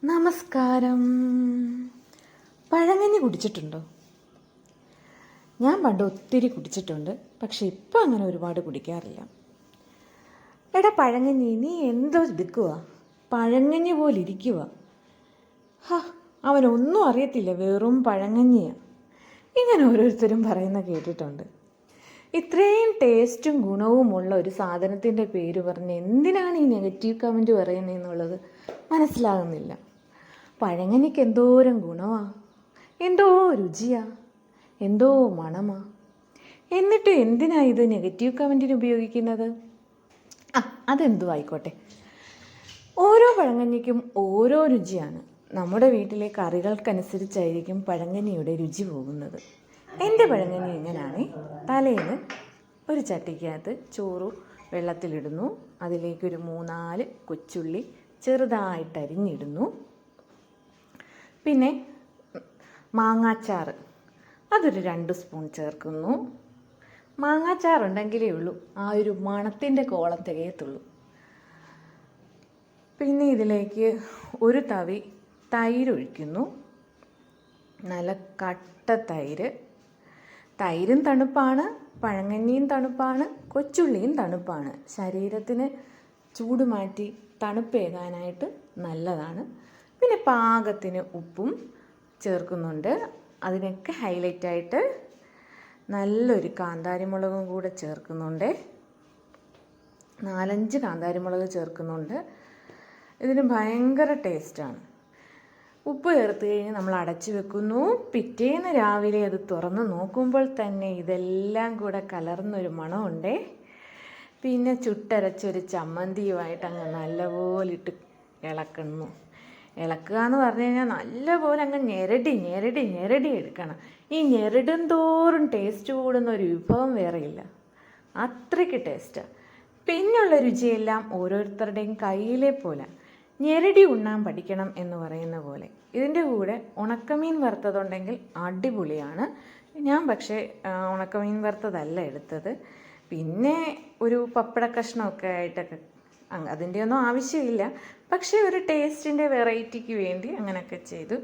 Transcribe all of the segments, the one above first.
നമസ്കാരം. പഴങ്കഞ്ഞി കുടിച്ചിട്ടുണ്ടോ? ഞാൻ പണ്ട് ഒത്തിരി കുടിച്ചിട്ടുണ്ട്, പക്ഷെ ഇപ്പം അങ്ങനെ ഒരുപാട് കുടിക്കാറില്ല. എടാ പഴങ്കഞ്ഞി, നീ എന്തോ എടുക്കുക? പഴങ്കഞ്ഞി പോലെ ഇരിക്കുക. അവനൊന്നും അറിയത്തില്ല, വെറും പഴങ്കഞ്ഞിയാണ്. ഇങ്ങനെ ഓരോരുത്തരും പറയുന്ന കേട്ടിട്ടുണ്ട്. ഇത്രയും ടേസ്റ്റും ഗുണവുമുള്ള ഒരു സാധനത്തിൻ്റെ പേര് പറഞ്ഞ് എന്തിനാണ് ഈ നെഗറ്റീവ് കമൻറ്റ് പറയുന്നതെന്നുള്ളത് മനസ്സിലാകുന്നില്ല. പഴങ്കഞ്ഞിക്ക് എന്തോരം ഗുണമാണ്, എന്തോ രുചിയാണ്, എന്തോ മണമാണ്. എന്നിട്ട് എന്തിനാ ഇത് നെഗറ്റീവ് കമൻറ്റിന് ഉപയോഗിക്കുന്നത്? അതെന്തോ ആയിക്കോട്ടെ. ഓരോ പഴങ്കഞ്ഞിക്കും ഓരോ രുചിയാണ്. നമ്മുടെ വീട്ടിലെ കറികൾക്കനുസരിച്ചായിരിക്കും പഴങ്കഞ്ഞിയുടെ രുചി പോകുന്നത്. എൻ്റെ പഴങ്കഞ്ഞി ഇങ്ങനെയാണ്. തലേന്ന് ഒരു ചട്ടിക്കകത്ത് ചോറ് വെള്ളത്തിലിടുന്നു. അതിലേക്കൊരു 3-4 കൊച്ചുള്ളി ചെറുതായിട്ട് അരിഞ്ഞിടുന്നു. പിന്നെ മാങ്ങാച്ചാറ് അതൊരു 2 സ്പൂൺ ചേർക്കുന്നു. മാങ്ങാച്ചാറുണ്ടെങ്കിലേ ഉള്ളൂ ആ ഒരു മണത്തിൻ്റെ കോളം തികയത്തുള്ളൂ. പിന്നെ ഇതിലേക്ക് ഒരു തവി തൈര് ഒഴിക്കുന്നു. നല്ല കട്ട തൈര്. തൈരും തണുപ്പാണ്, പഴങ്കഞ്ഞിയും തണുപ്പാണ്, കൊച്ചുള്ളിയും തണുപ്പാണ്. ശരീരത്തിന് ചൂട് മാറ്റി തണുപ്പേകാനായിട്ട് നല്ലതാണ്. പിന്നെ പാകത്തിന് ഉപ്പും ചേർക്കുന്നുണ്ട്. അതിനൊക്കെ ഹൈലൈറ്റായിട്ട് നല്ലൊരു കാന്താരിമുളകും കൂടെ ചേർക്കുന്നുണ്ട്. 4-5 കാന്താരിമുളക് ചേർക്കുന്നുണ്ട്. ഇതിന് ഭയങ്കര ടേസ്റ്റാണ്. ഉപ്പ് ചേർത്ത് കഴിഞ്ഞ് നമ്മൾ അടച്ചു വെക്കുന്നു. പിറ്റേന്ന് രാവിലെ അത് തുറന്ന് നോക്കുമ്പോൾ തന്നെ ഇതെല്ലാം കൂടെ കലർന്നൊരു മണമുണ്ടേ. പിന്നെ ചുട്ടരച്ചൊരു ചമ്മന്തിയുമായിട്ട് അങ്ങ് നല്ലപോലെ ഇട്ട് ഇളക്കുന്നു. ഇളക്കുക എന്ന് പറഞ്ഞു കഴിഞ്ഞാൽ നല്ലപോലെ അങ്ങ് ഞെരടി എടുക്കണം. ഈ ഞെരടും തോറും ടേസ്റ്റ് കൂടുന്ന ഒരു വിഭവം വേറെയില്ല. അത്രയ്ക്ക് ടേസ്റ്റാണ്. പിന്നുള്ള രുചിയെല്ലാം ഓരോരുത്തരുടെയും കയ്യിലെ പോലെ. ഞെരടി ഉണ്ണാൻ പഠിക്കണം എന്ന് പറയുന്ന പോലെ. ഇതിൻ്റെ കൂടെ ഉണക്കമീൻ വറുത്തതുണ്ടെങ്കിൽ അടിപൊളിയാണ്. ഞാൻ പക്ഷേ ഉണക്കമീൻ വറുത്തതല്ല എടുത്തത്. പിന്നെ ഒരു പപ്പട കഷ്ണമൊക്കെ ആയിട്ടൊക്കെ, അതിൻ്റെ ഒന്നും ആവശ്യമില്ല. പക്ഷേ ഒരു ടേസ്റ്റിൻ്റെ വെറൈറ്റിക്ക് വേണ്ടി അങ്ങനെയൊക്കെ ചെയ്തു.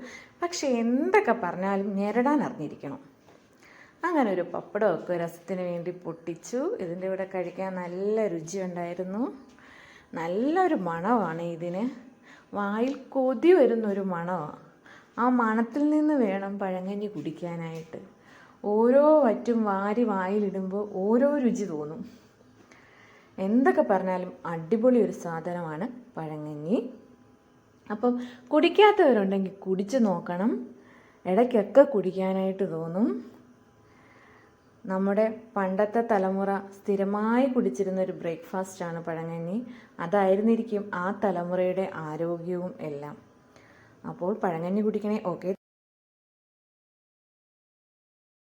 പക്ഷേ എന്തൊക്കെ പറഞ്ഞാലും ഞെരടാൻ അറിഞ്ഞിരിക്കണം. അങ്ങനെ ഒരു പപ്പടമൊക്കെ രസത്തിന് വേണ്ടി പൊട്ടിച്ചു. ഇതിൻ്റെ കൂടെ കഴിക്കാൻ നല്ല രുചിയുണ്ടായിരുന്നു. നല്ലൊരു മണമാണ് ഇതിന്. വായിൽ കൊതി വരുന്നൊരു മണമാണ്. ആ മണത്തിൽ നിന്ന് വേണം പഴങ്കഞ്ഞി കുടിക്കാനായിട്ട്. ഓരോ വറ്റും വാരി വായിലിടുമ്പോൾ ഓരോ രുചി തോന്നും. എന്തൊക്കെ പറഞ്ഞാലും അടിപൊളി ഒരു സാധനമാണ് പഴങ്കഞ്ഞി. അപ്പം കുടിക്കാത്തവരുണ്ടെങ്കിൽ കുടിച്ച് നോക്കണം. ഇടയ്ക്കൊക്കെ കുടിക്കാനായിട്ട് തോന്നും. നമ്മുടെ പണ്ടത്തെ തലമുറ സ്ഥിരമായി കുടിച്ചിരുന്നൊരു ബ്രേക്ക്ഫാസ്റ്റാണ് പഴങ്കഞ്ഞി. അതായിരുന്നിരിക്കും ആ തലമുറയുടെ ആരോഗ്യവും എല്ലാം. അപ്പോൾ പഴങ്കഞ്ഞി കുടിക്കണേ. ഓക്കെ.